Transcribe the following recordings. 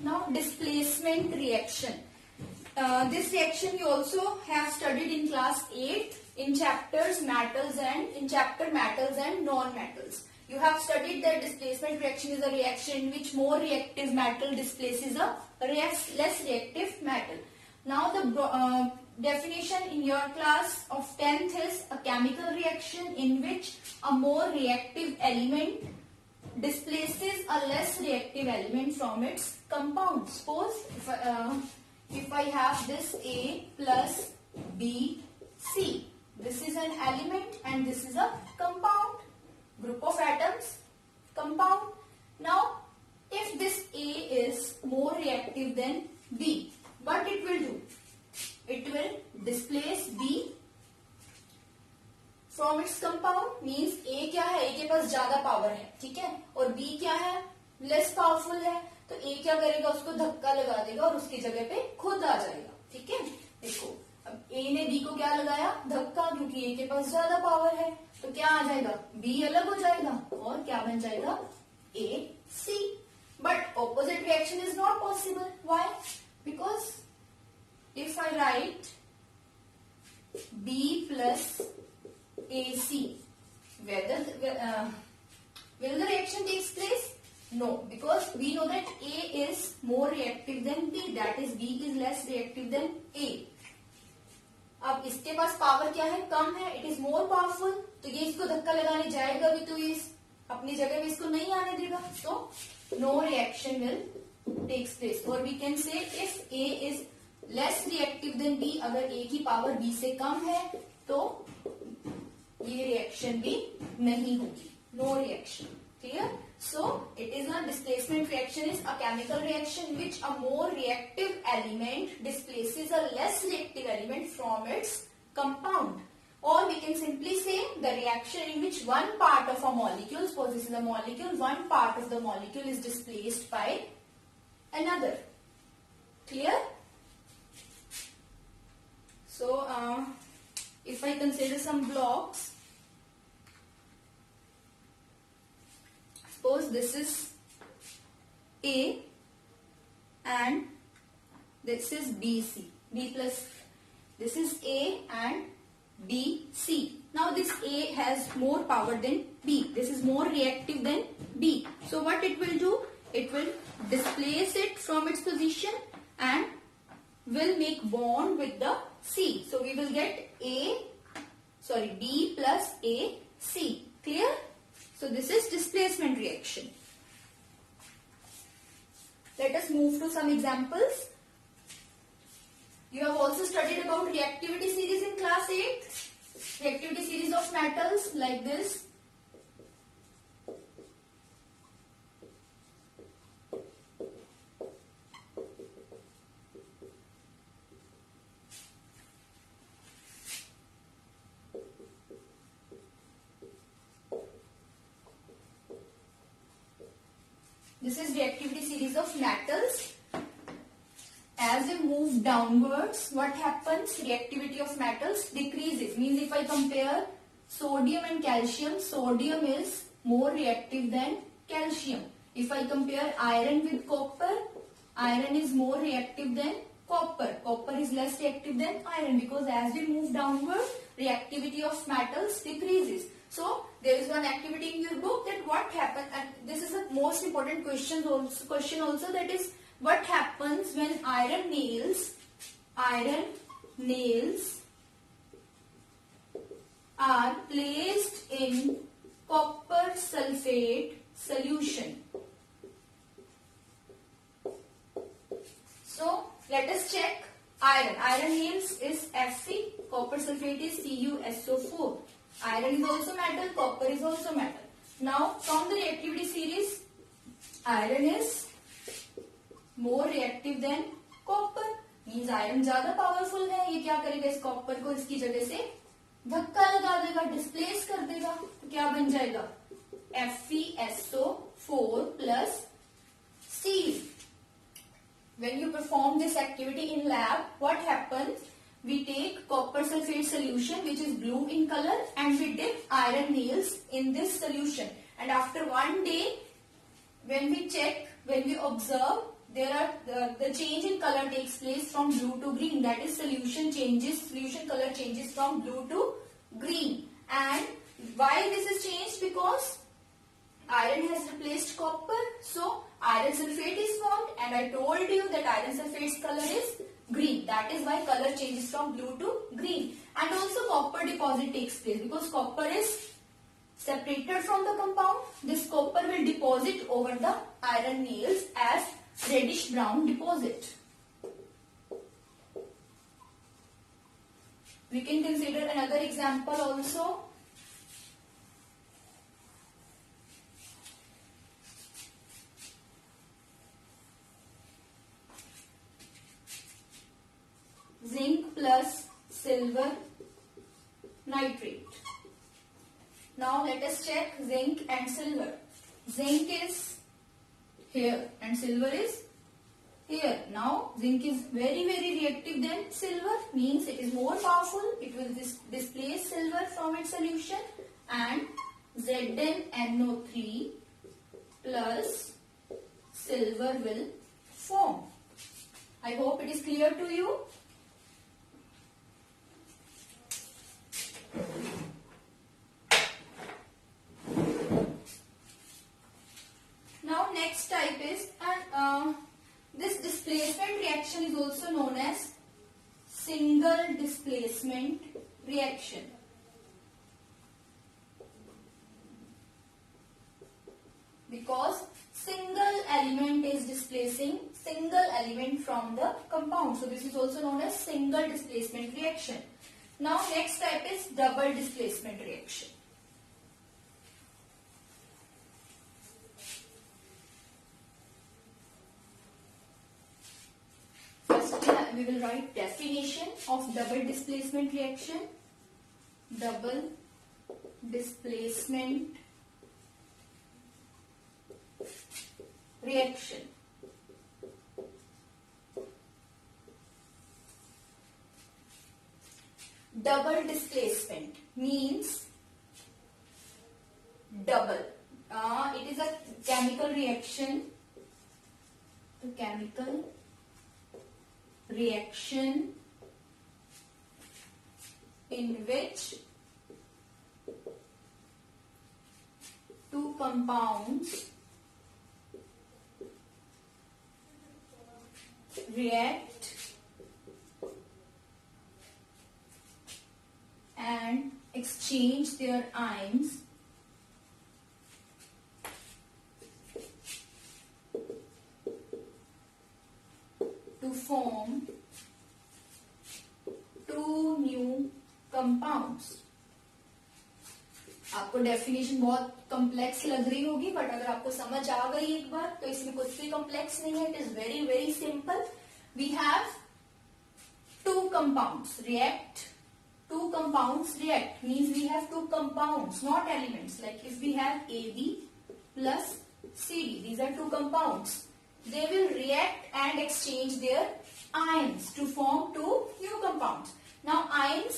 Now displacement reaction. This reaction you also have studied in class 8 in chapter metals and non-metals. You have studied that displacement reaction is a reaction in which more reactive metal displaces a less reactive metal. Now the definition in your class of 10th is a chemical reaction in which a more reactive element displaces a less reactive element from its compound. Suppose if I have this A plus B C, this is an element and this is a compound, group of atoms, compound. Now if this A is more reactive than B, what it will do? It will displace B from its compound. Means A क्या है? A के पास ज्यादा power है, ठीक है, और B क्या है? लेस पावरफुल है. तो A क्या करेगा? उसको धक्का लगा देगा और उसकी जगह पे खुद आ जाएगा. ठीक है, देखो अब A ने B को क्या लगाया? धक्का, क्योंकि A के पास ज्यादा पावर है. तो क्या आ जाएगा? B अलग हो जाएगा और क्या बन जाएगा? A C. But opposite reaction is not possible. Why? Because if I write B plus AC, will the reaction takes place? No, because we know that A is more reactive than B, that is B is less reactive than A. अब इसके पास power क्या है? कम है, it is more powerful. तो ये इसको धक्का लगाने जाएगा भी तो ये अपनी जगह पे इसको नहीं आने देगा. So no reaction will takes place. Or we can say if A is less reactive than B, अगर A की पावर B से कम है तो ये रिएक्शन भी नहीं होगी. No reaction. Clear? So it is a displacement reaction is a chemical reaction in which a more reactive element displaces a less reactive element from its compound. Or we can simply say the reaction in which one part of a molecule, suppose this is a molecule, one part of the molecule is displaced by another. Clear? So if I consider some blocks, suppose this is A and this is BC, B plus, this is A and BC. Now this A has more power than B. This is more reactive than B. So what it will do? It will displace it from its position and will make bond with the C. So we will get B plus AC. Clear? So this is displacement reaction. Let us move to some examples. You have also studied about reactivity series in class 8. Reactivity series of metals like this. This is reactivity series of metals. As we move downwards, what happens? Reactivity of metals decreases. Means if I compare sodium and calcium, sodium is more reactive than calcium. If I compare iron with copper, iron is more reactive than copper. Copper is less reactive than iron, because as we move downward, reactivity of metals decreases. So there is one activity in your book that what happens, and this is the most important question also, that is what happens when iron nails are placed in copper sulfate solution. So let us check. Iron nails is Fe, copper sulfate is CuSO4. Iron is also metal, copper is also metal. Now from the reactivity series, iron is more reactive than copper. Means iron ज्यादा powerful है. ये क्या करेगा? इस copper को इसकी जगह से धक्का लगा देगा, डिस्प्लेस कर देगा. तो क्या बन जाएगा? FeSO4 plus C. When you perform this activity in lab, what happens? We take copper sulfate solution which is blue in color and we dip iron nails in this solution. And after one day, when we check, when we observe, there are the change in color takes place from blue to green. That is solution color changes from blue to green. And why this is changed? Because iron has replaced copper, so iron sulfate is formed, and I told you that iron sulfate's color is green. That is why color changes from blue to green. And also copper deposit takes place because copper is separated from the compound. This copper will deposit over the iron nails as reddish brown deposit. We can consider another example also. Zinc plus silver nitrate. Now let us check zinc and silver. Zinc is here and silver is here. Now zinc is very reactive than silver, means it is more powerful. It will displace silver from its solution, and ZnNO3 plus silver will form. I hope it is clear to you. Now next type is, and this displacement reaction is also known as single displacement reaction. Because single element is displacing single element from the compound. So this is also known as single displacement reaction. Now next type is double displacement reaction. We will write definition of double displacement reaction. Double displacement reaction. Double displacement means double. It is a chemical reaction. Chemical reaction in which two compounds react and exchange their ions to form two new compounds. आपको definition बहुत complex लग रही होगी, but अगर आपको समझ आ गई एक बार तो इसमें कुछ भी कॉम्प्लेक्स नहीं है. It is very simple. We have two compounds react. Two compounds react means we have two compounds, not elements. Like if we have AB plus CD, these are two compounds. They will react and exchange their ions to form two new compounds. Now ions,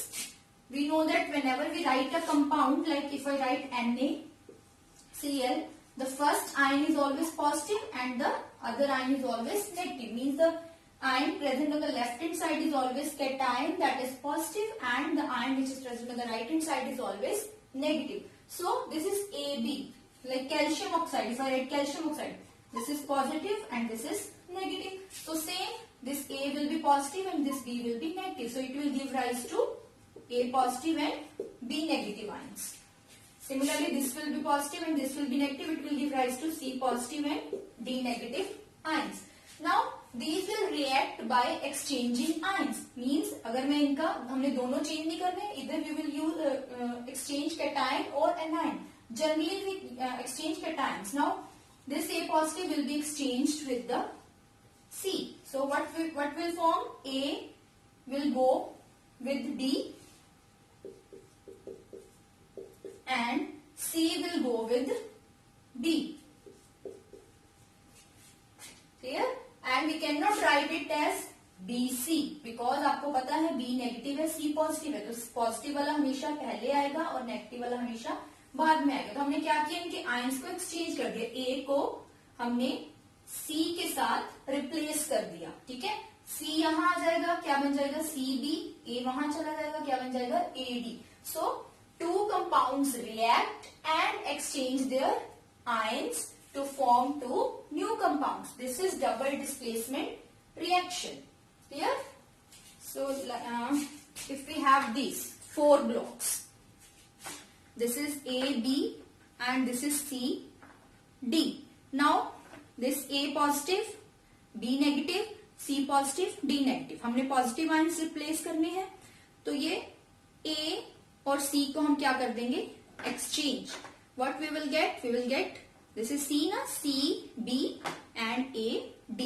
we know that whenever we write a compound, like if I write NaCl, the first ion is always positive and the other ion is always negative. Means the ion present on the left hand side is always cation, that is positive, and the ion which is present on the right hand side is always negative. So this is AB, like calcium oxide. If I write calcium oxide, this is positive and this is negative. So same, this A will be positive and this B will be negative. So it will give rise to A positive and B negative ions. Similarly, this will be positive and this will be negative. It will give rise to C positive and D negative ions. Now these will react by exchanging ions. Means अगर मैं इनका हमने दोनों change नहीं करने, either we will use exchange cation or anion. Generally we exchange cations. Now this A positive will be exchanged with the C. So what will form? A will go with D and C will go with B. Clear? And we cannot write it as BC because आपको पता है B negative है, C positive है, तो positive वाला हमेशा पहले आएगा और नेगेटिव वाला हमेशा बाद में आएगा. तो हमने क्या किया, इनके आयंस को एक्सचेंज कर दिया. A को हमने C के साथ रिप्लेस कर दिया, ठीक है। C यहां आ जाएगा, क्या बन जाएगा CB, A वहां चला जाएगा, क्या बन जाएगा AD। So two compounds react and exchange there ions to form two new compounds. This is double displacement reaction. Clear? So if we have these four blocks, this is A, B and this is C, D. Now this A positive, B negative, C positive, D negative. हमने positive ions replace करने हैं, तो ये A और C को हम क्या कर देंगे, exchange. What we will get? We will get, this is C ना, C, B and A, D.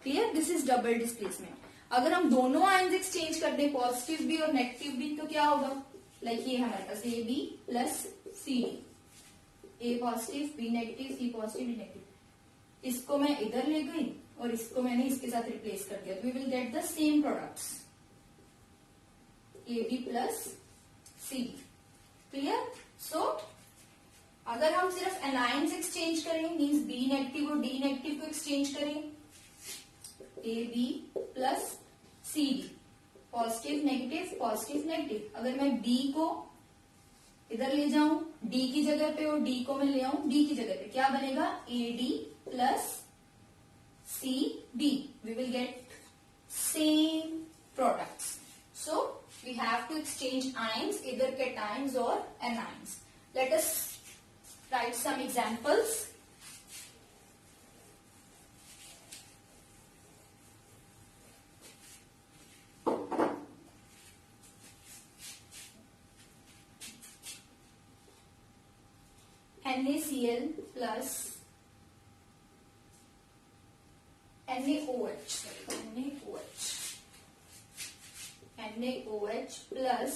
Clear? This is double displacement. अगर हम दोनों आयंस एक्सचेंज कर दें, पॉजिटिव भी और नेगेटिव भी, तो क्या होगा, लाइक ये हमारे पास A B plus C D. A positive, B negative, C positive, D negative. इसको मैं इधर ले गई और इसको मैंने इसके साथ रिप्लेस कर दिया, तो we will get the same products, A B plus C D. Clear? So अगर हम सिर्फ एनाइंस एक्सचेंज करें, मीन्स बी नेगेटिव और डी नेगेटिव को एक्सचेंज करें, A B plus C D, positive negative positive negative. अगर मैं बी को इधर ले जाऊं डी की जगह पे और डी को मैं ले आऊं डी की जगह पे, क्या बनेगा, A D plus C D. We will get same products. So we have to exchange ions, इधर कैटायंस और anions. Let us write some examples. NaCl plus NaOH plus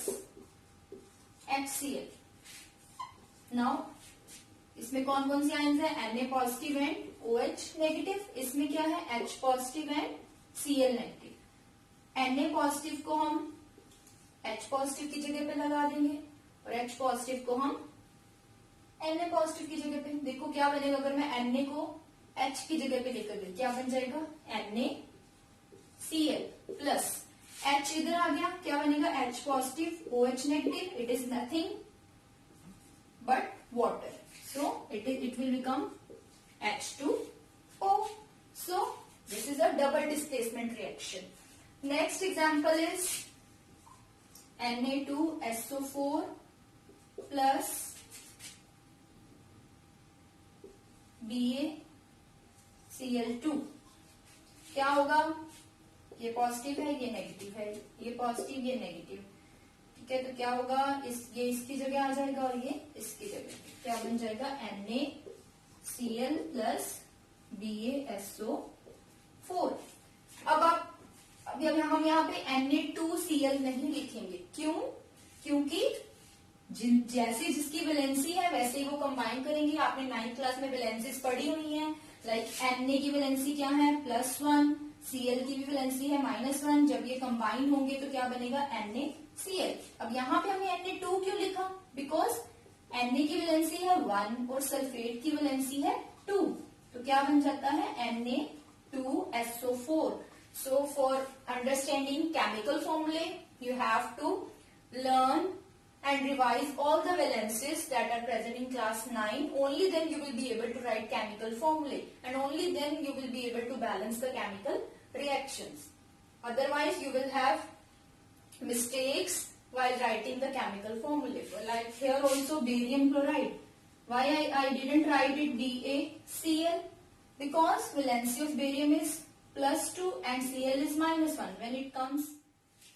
HCl. Now इसमें कौन कौन सी आयंस है, Na positive and OH negative. इसमें क्या है, H positive and Cl negative. Na positive को हम H पॉजिटिव की जगह पे लगा देंगे और H पॉजिटिव को हम Na पॉजिटिव की जगह पे. देखो क्या बनेगा, अगर मैं Na को H की जगह पे लेकर गई, क्या बन जाएगा, NaCl प्लस H इधर आ गया, क्या बनेगा, H positive OH negative. It is nothing but water, so it will become H2O. So this is a double displacement reaction. Next example is Na2SO4 plus BaCl2. क्या होगा, ये पॉजिटिव है ये negative है, ये पॉजिटिव ये नेगेटिव, ठीक है. तो क्या होगा, ये इसकी जगह आ जाएगा और ये इसकी जगह, क्या बन जाएगा, NaCl प्लस BaSO4. अब हम यहाँ पे Na2Cl नहीं लिखेंगे. क्यों? क्योंकि जैसे जिसकी वैलेंसी है वैसे ही वो कंबाइन करेंगे. आपने 9th क्लास में वैलेंसीज पढ़ी हुई हैं. लाइक Na की वैलेंसी क्या है, +1, Cl की भी वैलेंसी है -1. जब ये कंबाइन होंगे तो क्या बनेगा, NaCl. अब यहाँ पे हमने Na2 क्यों लिखा, बिकॉज Na की वैलेंसी है 1 और सल्फेट की वैलेंसी है 2, तो क्या बन जाता है, Na2SO4. So for understanding chemical formulae you have to learn and revise all the valences that are present in class 9. Only then you will be able to write chemical formulae and only then you will be able to balance the chemical reactions. Otherwise you will have mistakes while writing the chemical formulae. Like here also barium chloride. Why I didn't write it BaCl? Because valency of barium is +2 and Cl is -1 when it comes.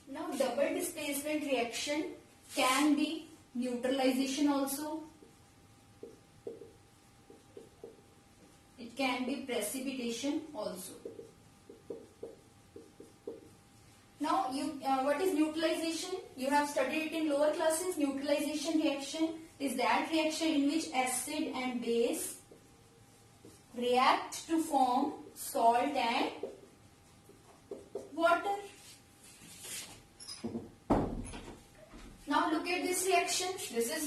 Now double displacement reaction can be neutralization also. It can be precipitation also. Now what is neutralization? You have studied it in lower classes. Neutralization reaction is that reaction in which acid and base react to form salt and water. Now look at this reaction. This is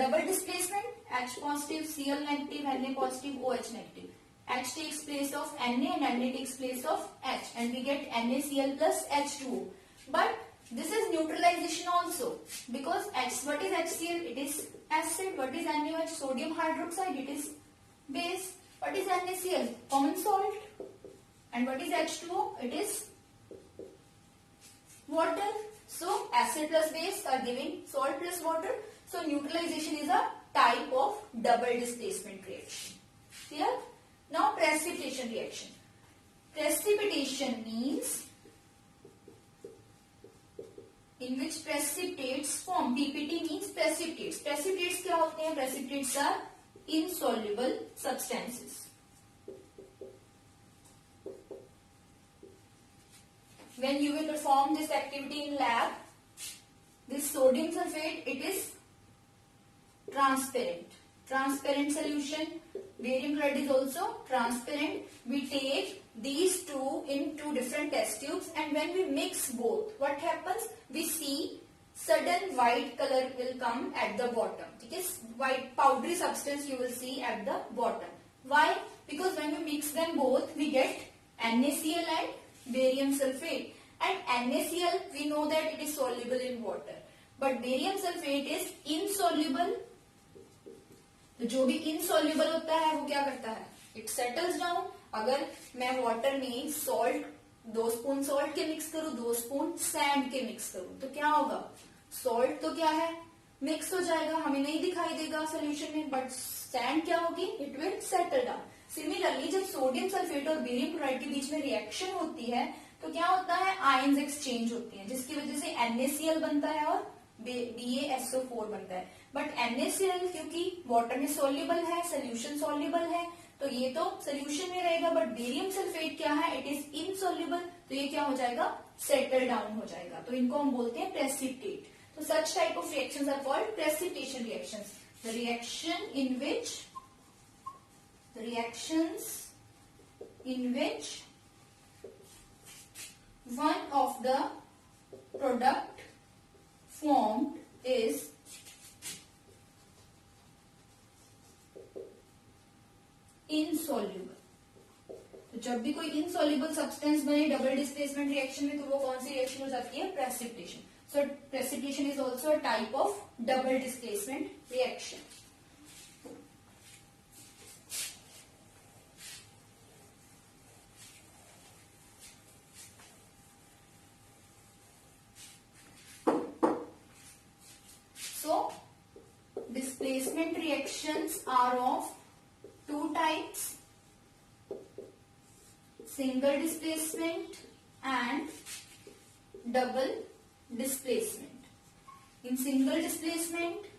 double displacement. H positive, Cl negative, Na positive, OH negative. H takes place of Na and Na takes place of H, and we get NaCl plus H2O. But this is neutralization also, because what is HCl? It is acid. What is NaOH? Sodium hydroxide. It is base. What is NaCl? Common salt. And what is H2O? It is water. So acid plus base are giving salt plus water. So neutralization is a type of double displacement reaction. Clear? Now precipitation reaction. Precipitation means in which precipitates form. PPT means precipitates. Precipitates क्या होते हैं? Precipitates are insoluble substances. When you will perform this activity in lab, this sodium sulfate, it is transparent. Transparent solution. Barium chloride is also transparent. We take these two in two different test tubes, and when we mix both, what happens? We see sudden white color will come at the bottom. It is white powdery substance you will see at the bottom. Why? Because when we mix them both, we get NaCl and barium sulfate. And NaCl, we know that it is soluble in water, but barium sulfate is insoluble. तो जो भी insoluble होता है वो क्या करता है? It settles down. अगर मैं water में salt 2 स्पून salt के mix करूँ, 2 स्पून sand के mix करूँ, तो क्या होगा? Salt तो क्या है? Mix हो जाएगा, हमें नहीं दिखाई देगा solution में, but sand क्या होगी? It will settle down. Similarly, जब सोडियम सल्फेट और बेरियम क्लोराइड के बीच में रिएक्शन होती है, तो क्या होता है? आयंस एक्सचेंज होती हैं, जिसकी वजह से NaCl बनता है और BaSO4 बनता है. बट NaCl क्योंकि वाटर में सोल्यूबल है, सोल्यूशन सोल्यूबल है, तो ये तो सोल्यूशन में रहेगा. बट बेरियम सल्फेट क्या है? इट इज इनसोल्यूबल, तो ये क्या हो जाएगा? सेटल डाउन हो जाएगा. तो इनको हम बोलते हैं प्रेसिपिटेट. तो such type of reactions are called precipitation reactions. The reaction in which one of the product formed is insoluble. तो जब भी कोई insoluble substance बने डबल डिस्प्लेसमेंट रिएक्शन में, तो वो कौन सी रिएक्शन हो जाती है? Precipitation. So precipitation is also a type of double displacement reaction. Displacement reactions are of two types: single displacement and double displacement. In single displacement,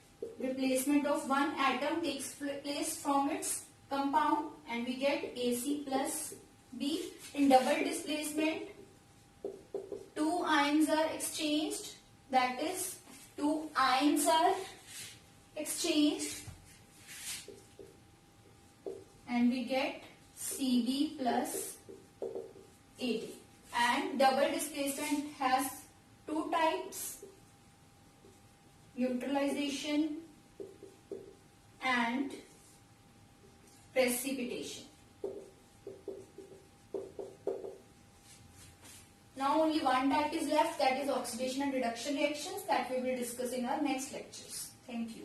replacement of one atom takes place from its compound and we get AC plus B. In double displacement, two ions are exchanged, that is, two ions are exchanged and we get Cb plus Ad. And double displacement has two types: neutralization and precipitation. Now only one type is left, that is oxidation and reduction reactions, that we will discuss in our next lectures. Thank you.